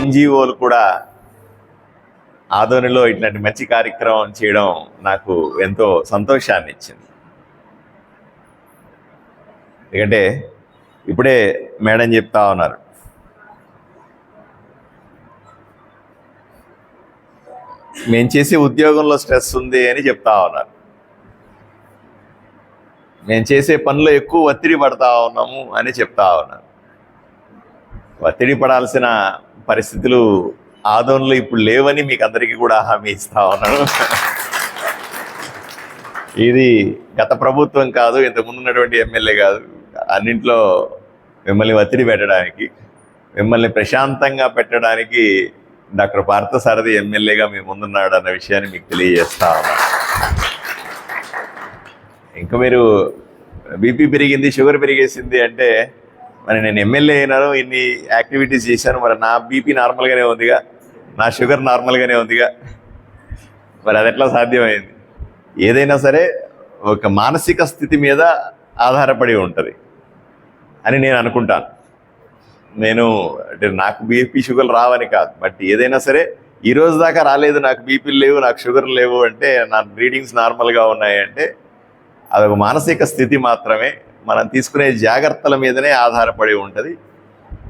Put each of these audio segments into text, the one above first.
ఎన్జిఓలు కూడా ఆదోనిలో ఇట్లాంటి మంచి కార్యక్రమం చేయడం నాకు ఎంతో సంతోషాన్ని ఇచ్చింది. ఎందుకంటే ఇప్పుడే మేడం చెప్తా ఉన్నారు, మేము చేసే ఉద్యోగంలో స్ట్రెస్ ఉంది అని చెప్తా ఉన్నారు. మేము చేసే పనిలో ఎక్కువ ఒత్తిడి పడతా ఉన్నాము అని చెప్తా ఉన్నారు. ఒత్తిడి పడాల్సిన పరిస్థితులు ఆదోన్లో ఇప్పుడు లేవని మీకు అందరికీ కూడా హామీ ఇస్తా ఉన్నాను. ఇది గత ప్రభుత్వం కాదు, ఇంతకుముందు ఉన్నటువంటి ఎమ్మెల్యే కాదు, అన్నింట్లో మిమ్మల్ని ఒత్తిడి పెట్టడానికి, మిమ్మల్ని ప్రశాంతంగా పెట్టడానికి డాక్టర్ పార్థసారథి ఎమ్మెల్యేగా మీ ముందున్నాడు అన్న విషయాన్ని మీకు తెలియజేస్తా ఉన్నాను. ఇంకా మీరు బీపీ పెరిగింది, షుగర్ పెరిగేసింది అంటే మరి నేను ఎమ్మెల్యే అయినాను, ఇన్ని యాక్టివిటీస్ చేశాను, మరి నా బీపీ నార్మల్గానే ఉందిగా, నా షుగర్ నార్మల్గానే ఉందిగా, మరి అది ఎట్లా సాధ్యమైంది? ఏదైనా సరే ఒక మానసిక స్థితి మీద ఆధారపడి ఉంటుంది అని నేను అనుకుంటాను. నేను అంటే నాకు బీపీ షుగర్ రావని కాదు, బట్ ఏదైనా సరే ఈ రోజు దాకా రాలేదు, నాకు బీపీలు లేవు, నాకు షుగర్ లేవు అంటే, నా రీడింగ్స్ నార్మల్గా ఉన్నాయి అంటే అదొక మానసిక స్థితి మాత్రమే. మనం తీసుకునే జాగ్రత్తల మీదనే ఆధారపడి ఉంటుంది.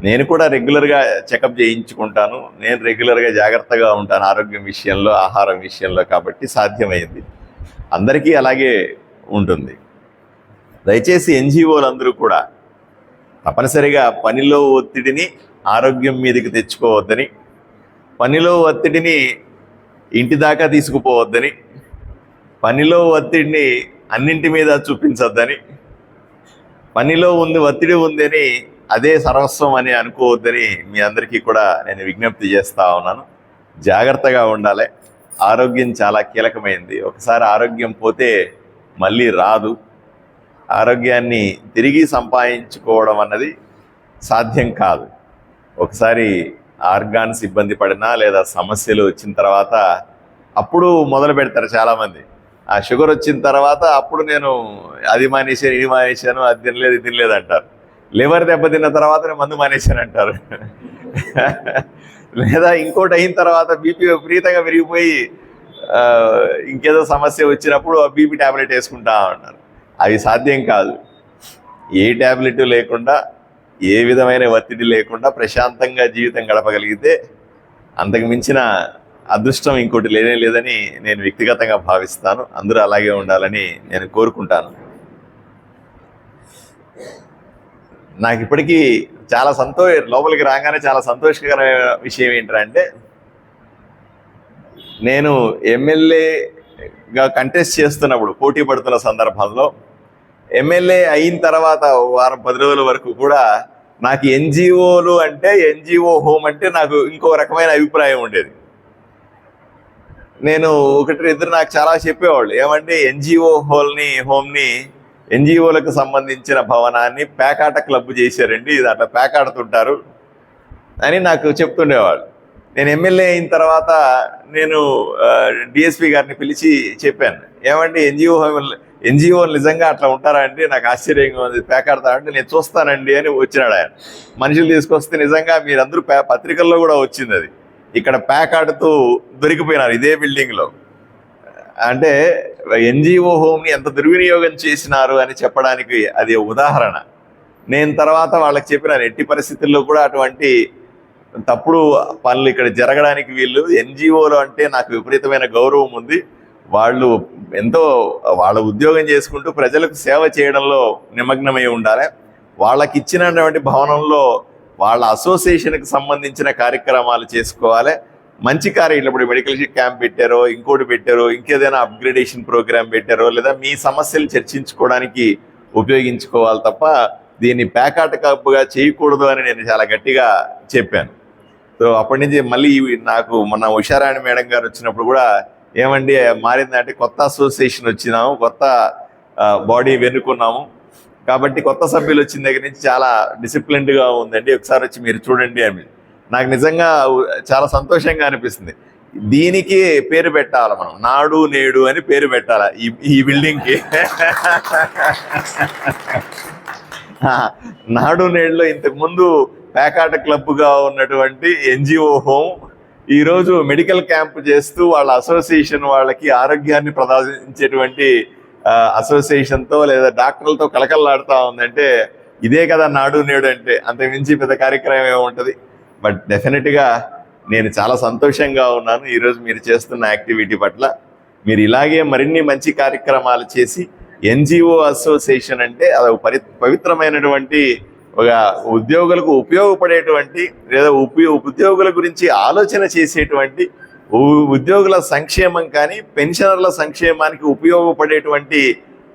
నేను కూడా రెగ్యులర్గా చెకప్ చేయించుకుంటాను, నేను రెగ్యులర్గా జాగ్రత్తగా ఉంటాను ఆరోగ్యం విషయంలో, ఆహారం విషయంలో, కాబట్టి సాధ్యమైంది. అందరికీ అలాగే ఉంటుంది. దయచేసి ఎన్జిఓలందరూ కూడా తప్పనిసరిగా పనిలో ఒత్తిడిని ఆరోగ్యం మీదకి తెచ్చుకోవద్దని, పనిలో ఒత్తిడిని ఇంటి దాకా తీసుకుపోవద్దని, పనిలో ఒత్తిడిని అన్నింటి మీద చూపించొద్దని, పనిలో ఒత్తిడి ఉందని అదే సర్వస్వం అని అనుకోవద్దని మీ అందరికీ కూడా నేను విజ్ఞప్తి చేస్తూ ఉన్నాను. జాగ్రత్తగా ఉండాలి. ఆరోగ్యం చాలా కీలకమైంది. ఒకసారి ఆరోగ్యం పోతే మళ్ళీ రాదు. ఆరోగ్యాన్ని తిరిగి సంపాదించుకోవడం అన్నది సాధ్యం కాదు. ఒకసారి ఆర్గాన్స్ ఇబ్బంది పడినా లేదా సమస్యలు వచ్చిన తర్వాత అప్పుడు మొదలు పెడతారు చాలామంది. ఆ షుగర్ వచ్చిన తర్వాత అప్పుడు నేను అది మానేశాను, ఇది మానేశాను, అది తినలేదు, ఇది తినలేదు అంటారు. లివర్ దెబ్బతిన్న తర్వాత నేను మందు మానేశాను అంటారు. లేదా ఇంకోటి అయిన తర్వాత బీపీ విపరీతంగా పెరిగిపోయి ఇంకేదో సమస్య వచ్చినప్పుడు ఆ బీపీ ట్యాబ్లెట్ వేసుకుంటా ఉంటారు. అవి సాధ్యం కాదు. ఏ ట్యాబ్లెట్ లేకుండా, ఏ విధమైన ఒత్తిడి లేకుండా ప్రశాంతంగా జీవితం గడపగలిగితే అంతకు మించిన అదృష్టం ఇంకోటి లేనే లేదని నేను వ్యక్తిగతంగా భావిస్తాను. అందరూ అలాగే ఉండాలని నేను కోరుకుంటాను. నాకు ఇప్పటికీ చాలా లోపలికి రాగానే చాలా సంతోషకరమైన విషయం ఏంటంటే, నేను ఎమ్మెల్యేగా కంటెస్ట్ చేస్తున్నప్పుడు, పోటీ పడుతున్న సందర్భంలో, ఎమ్మెల్యే అయిన తర్వాత వారం 10 రోజుల వరకు కూడా నాకు ఎన్జిఓలు అంటే, ఎన్జిఓ హోమ్ అంటే నాకు ఇంకో రకమైన అభిప్రాయం ఉండేది. నేను 1-2 నాకు చాలా చెప్పేవాళ్ళు, ఏమంటే ఎన్జిఓ హోమ్ని ఎన్జిఓలకు సంబంధించిన భవనాన్ని పేకాట క్లబ్ చేశారండి, ఇది అట్లా పేకాడుతుంటారు అని నాకు చెప్తుండేవాళ్ళు. నేను ఎమ్మెల్యే అయిన తర్వాత నేను డిఎస్పీ గారిని పిలిచి చెప్పాను, ఏమండి ఎన్జిఓ నిజంగా అట్లా ఉంటారా అండి, నాకు ఆశ్చర్యంగా ఉంది, పేకాడతారంటే నేను చూస్తానండి అని వచ్చినాడు ఆయన. మనుషులు తీసుకొస్తే నిజంగా మీరందరూ పత్రికల్లో కూడా వచ్చింది అది. ఇక్కడ పేకాడుతూ దొరికిపోయినారు ఇదే బిల్డింగ్లో. అంటే ఎన్జిఓ హోమ్ని ఎంత దుర్వినియోగం చేసినారు అని చెప్పడానికి అది ఉదాహరణ. నేను తర్వాత వాళ్ళకి చెప్పినాను, ఎట్టి పరిస్థితుల్లో కూడా అటువంటి తప్పుడు పనులు ఇక్కడ జరగడానికి వీళ్ళు, ఎన్జిఓలు అంటే నాకు విపరీతమైన గౌరవం ఉంది, వాళ్ళు ఎంతో వాళ్ళ ఉద్యోగం చేసుకుంటూ ప్రజలకు సేవ చేయడంలో నిమగ్నమై ఉండాలి. వాళ్ళకి ఇచ్చినటువంటి భవనంలో వాళ్ళ అసోసియేషన్కి సంబంధించిన కార్యక్రమాలు చేసుకోవాలి. మంచి ఇప్పుడు మెడికల్ క్యాంప్ పెట్టారో, ఇంకోటి పెట్టారో, ఇంకేదైనా అప్గ్రేడేషన్ ప్రోగ్రామ్ పెట్టారో, లేదా మీ సమస్యలు చర్చించుకోవడానికి ఉపయోగించుకోవాలి తప్ప దీన్ని పేకాట కప్పుగా చేయకూడదు అని నేను చాలా గట్టిగా చెప్పాను. సో అప్పటి నుంచి మళ్ళీ నాకు మొన్న ఉషారాణి మేడం గారు వచ్చినప్పుడు కూడా, ఏమండి మారిందంటే కొత్త అసోసియేషన్ వచ్చినాము, కొత్త బాడీ వెనుకున్నాము, కాబట్టి కొత్త సభ్యులు వచ్చిన దగ్గర నుంచి చాలా డిసిప్లిన్డ్గా ఉందండి, ఒకసారి వచ్చి మీరు చూడండి అని. నాకు నిజంగా చాలా సంతోషంగా అనిపిస్తుంది. దీనికి పేరు పెట్టాలి మనం, నాడు నేడు అని పేరు పెట్టాలి ఈ బిల్డింగ్కి. నాడు నేడులో ఇంతకుముందు పేకాట క్లబ్గా ఉన్నటువంటి ఎన్జిఓ హోమ్ ఈరోజు మెడికల్ క్యాంప్ చేస్తూ వాళ్ళ అసోసియేషన్ వాళ్ళకి ఆరోగ్యాన్ని ప్రదాదించేటువంటి అసోసియేషన్తో లేదా డాక్టర్లతో కలకల్లాడుతూ ఉందంటే ఇదే కదా నాడు నేడు అంటే. అంతకుమించి పెద్ద కార్యక్రమం ఏముంటుంది. బట్ డెఫినెట్గా నేను చాలా సంతోషంగా ఉన్నాను ఈరోజు మీరు చేస్తున్న యాక్టివిటీ పట్ల. మీరు ఇలాగే మరిన్ని మంచి కార్యక్రమాలు చేసి ఎన్జిఓ అసోసియేషన్ అంటే అది పవిత్రమైనటువంటి ఒక ఉద్యోగులకు ఉపయోగపడేటువంటి లేదా ఉద్యోగుల గురించి ఆలోచన చేసేటువంటి ఉద్యోగుల సంక్షేమం కానీ పెన్షనర్ల సంక్షేమానికి ఉపయోగపడేటువంటి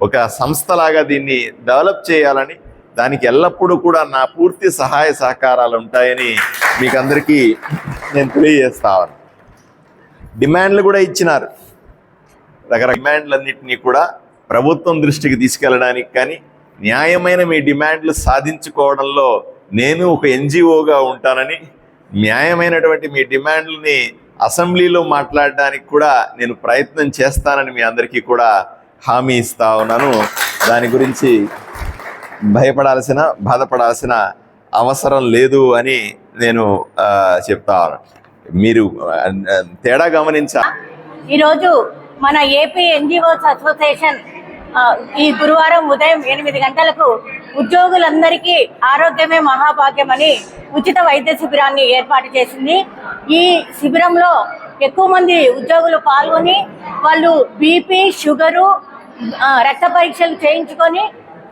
ఒక సంస్థలాగా దీన్ని డెవలప్ చేయాలని, దానికి ఎల్లప్పుడూ కూడా నా పూర్తి సహాయ సహకారాలు ఉంటాయని మీకు అందరికీ నేను తెలియజేస్తాను. డిమాండ్లు కూడా ఇచ్చినారు. రకరకాల డిమాండ్లన్నింటినీ కూడా ప్రభుత్వం దృష్టికి తీసుకెళ్ళడానికి కానీ న్యాయమైన మీ డిమాండ్లు సాధించుకోవడంలో నేను ఒక ఎన్జిఓగా ఉంటానని, న్యాయమైనటువంటి మీ డిమాండ్లని అసెంబ్లీలో మాట్లాడడానికి కూడా నేను ప్రయత్నం చేస్తానని మీ అందరికీ కూడా హామీ ఇస్తా ఉన్నాను. దాని గురించి బాధపడాల్సిన అవసరం లేదు అని నేను చెప్తా ఉన్నాను. మీరు తేడా గమనించాలి. ఈరోజు మన ఏపీ ఎన్జిఓస్ అసోసియేషన్ ఈ గురువారం ఉదయం 8 గంటలకు ఉద్యోగులందరికీ ఆరోగ్యమే మహాభాగ్యం అని ఉచిత వైద్య శిబిరాన్ని ఏర్పాటు చేసింది. ఈ శిబిరంలో ఎక్కువ మంది ఉద్యోగులు పాల్గొని వాళ్ళు బీపీ, షుగరు, రక్త పరీక్షలు చేయించుకొని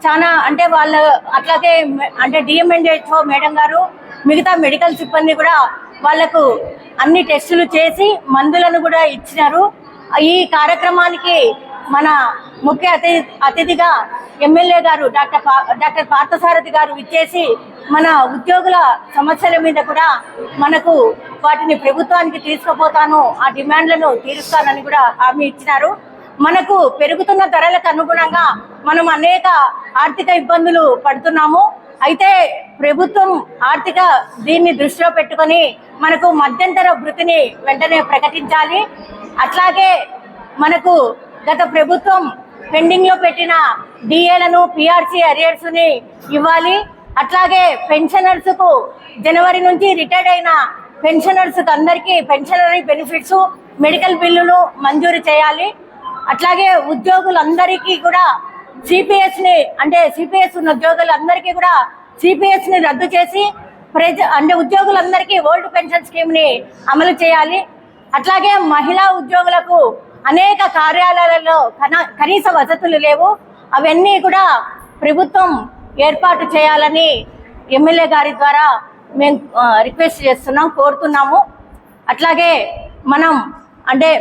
చాలా అంటే వాళ్ళ అట్లాగే అంటే డిఎంఎన్హెచ్ఓ మేడం గారు మిగతా మెడికల్ సిబ్బంది కూడా వాళ్లకు అన్ని టెస్టులు చేసి మందులను కూడా ఇచ్చినారు. ఈ కార్యక్రమానికి మన ముఖ్య అతిథిగా ఎమ్మెల్యే గారు డాక్టర్ పార్థసారథి గారు ఇచ్చేసి మన ఉద్యోగుల సమస్యల మీద కూడా మనకు వాటిని ప్రభుత్వానికి తీసుకుపోతాను, ఆ డిమాండ్లను తీరుస్తానని కూడా హామీ ఇచ్చినారు. మనకు పెరుగుతున్న ధరలకు అనుగుణంగా మనం అనేక ఆర్థిక ఇబ్బందులు పడుతున్నాము. అయితే ప్రభుత్వం దీన్ని దృష్టిలో పెట్టుకొని మనకు మధ్యంతర భృతిని వెంటనే ప్రకటించాలి. అట్లాగే మనకు గత ప్రభుత్వం పెండింగ్ లో పెట్టిన డిఏలను, పిఆర్సీ అరియర్స్ని ఇవ్వాలి. అట్లాగే పెన్షనర్స్ కు జనవరి నుంచి రిటైర్డ్ అయిన పెన్షనర్స్ అందరికీ పెన్షనరీ బెనిఫిట్స్, మెడికల్ బిల్లులు మంజూరు చేయాలి. అట్లాగే ఉద్యోగులందరికీ కూడా సిపిఎస్ ఉన్న ఉద్యోగులందరికీ కూడా సిపిఎస్ ని రద్దు చేసి ఉద్యోగులందరికీ ఓల్డ్ పెన్షన్ స్కీమ్ ని అమలు చేయాలి. అట్లాగే మహిళా ఉద్యోగులకు అనేక కార్యాలయాలలో కనీస వసతులు లేవు, అవన్నీ కూడా ప్రభుత్వం ఏర్పాటు చేయాలని ఎమ్మెల్యే గారి ద్వారా మేము రిక్వెస్ట్ కోరుతున్నాము. అట్లాగే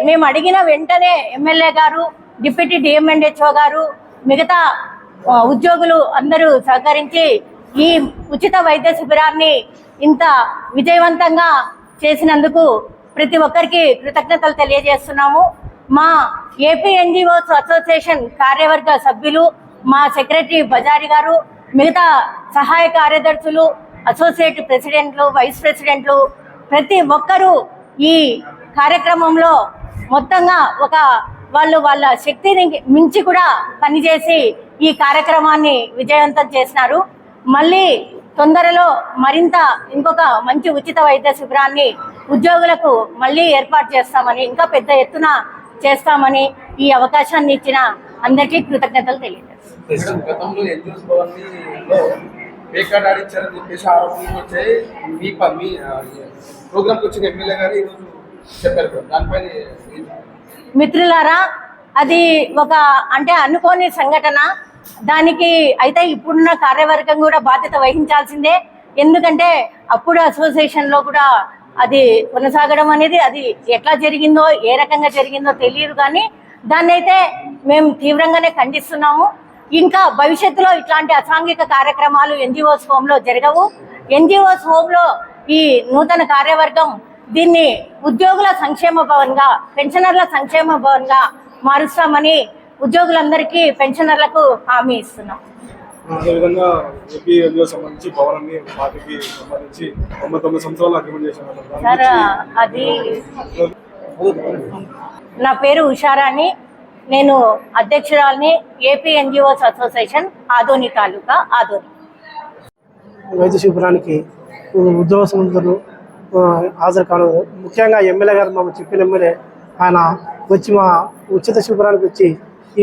మేము అడిగిన వెంటనే ఎమ్మెల్యే గారు, డిప్యూటీ డిఎంఎన్హెచ్ఓ గారు, మిగతా ఉద్యోగులు అందరూ సహకరించి ఈ ఉచిత వైద్య శిబిరాన్ని ఇంత విజయవంతంగా చేసినందుకు ప్రతి ఒక్కరికి కృతజ్ఞతలు తెలియజేస్తున్నాము. మా ఏపీ ఎన్జిఓస్ అసోసియేషన్ కార్యవర్గ సభ్యులు, మా సెక్రటరీ బజారి గారు, మిగతా సహాయ కార్యదర్శులు, అసోసియేట్ ప్రెసిడెంట్లు, వైస్ ప్రెసిడెంట్లు ప్రతి ఒక్కరూ ఈ కార్యక్రమంలో మొత్తంగా వాళ్ళ శక్తిని మించి కూడా పనిచేసి ఈ కార్యక్రమాన్ని విజయవంతం చేసినారు. మళ్ళీ తొందరలో మరింత ఇంకొక మంచి ఉచిత వైద్య శిబిరాన్ని ఉద్యోగులకు మళ్ళీ ఏర్పాటు చేస్తామని, ఇంకా పెద్ద ఎత్తున చేస్తామని ఈ అవకాశాన్ని ఇచ్చిన అందరికీ కృతజ్ఞతలు తెలియజేస్తాం. మిత్రులారా, అది అనుకోని సంఘటన. దానికి అయితే ఇప్పుడున్న కార్యవర్గం కూడా బాధ్యత వహించాల్సిందే. ఎందుకంటే అప్పుడు అసోసియేషన్ లో కూడా అది కొనసాగడం అనేది అది ఎట్లా జరిగిందో, ఏ రకంగా జరిగిందో తెలియదు. కానీ దాన్ని అయితే మేము తీవ్రంగానే ఖండిస్తున్నాము. ఇంకా భవిష్యత్తులో ఇట్లాంటి అసాంఘిక కార్యక్రమాలు ఎన్జిఓస్ హోమ్ లో జరగవు. ఎన్జిఓస్ హోమ్ లో ఈ నూతన కార్యవర్గం దీన్ని ఉద్యోగుల సంక్షేమ భవన్ గా, పెన్షనర్ల సంక్షేమ భవన్ గా మారుస్తామని ఉద్యోగులందరికీ, పెన్షనర్లకు హామీ ఇస్తున్నాం. అదేవిధంగా ఏపీ సంబంధించి భవనాన్ని పార్టీకి సంబంధించి 99 సంవత్సరాలు అగ్రిమెంట్ చేశారు సార్. అది నా పేరు ఉషారాణి, నేను అధ్యక్షురాలిని ఏపీ ఎన్జిఓస్ అసోసియేషన్ ఆదోని తాలూకా ఆదోని. వైద్య శిబిరానికి ఉద్యోగస్తులందరూ హాజరు కావడం, ముఖ్యంగా ఎమ్మెల్యే గారు మాకు చెప్పిన ఎమ్మెల్యే ఆయన వచ్చి మా ఉచిత శిబిరానికి వచ్చి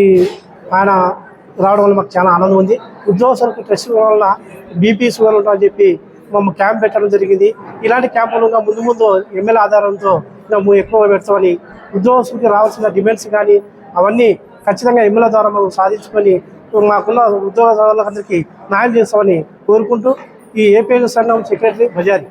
ఈ ఆయన రావడం వల్ల మాకు చాలా ఆనందం ఉంది. ఉద్యోగస్తులకు ట్రెస్ట్ వల్ల బీపీ షుగర్ ఉంటుందని చెప్పి మేము క్యాంప్ పెట్టడం జరిగింది. ఇలాంటి క్యాంపులు ముందు ముందు ఎమ్మెల్యే ఆధారంతో మేము ఎక్కువ పెడతామని, ఉద్యోగస్తులకి రావాల్సిన డిమాండ్స్ కానీ అవన్నీ ఖచ్చితంగా ఎమ్మెల్యే ద్వారా మేము సాధించుకొని మాకున్న ఉద్యోగస్తులందరికీ న్యాయం చేస్తామని కోరుకుంటూ ఈ ఏపీ సంఘం సెక్రటరీ బజారి.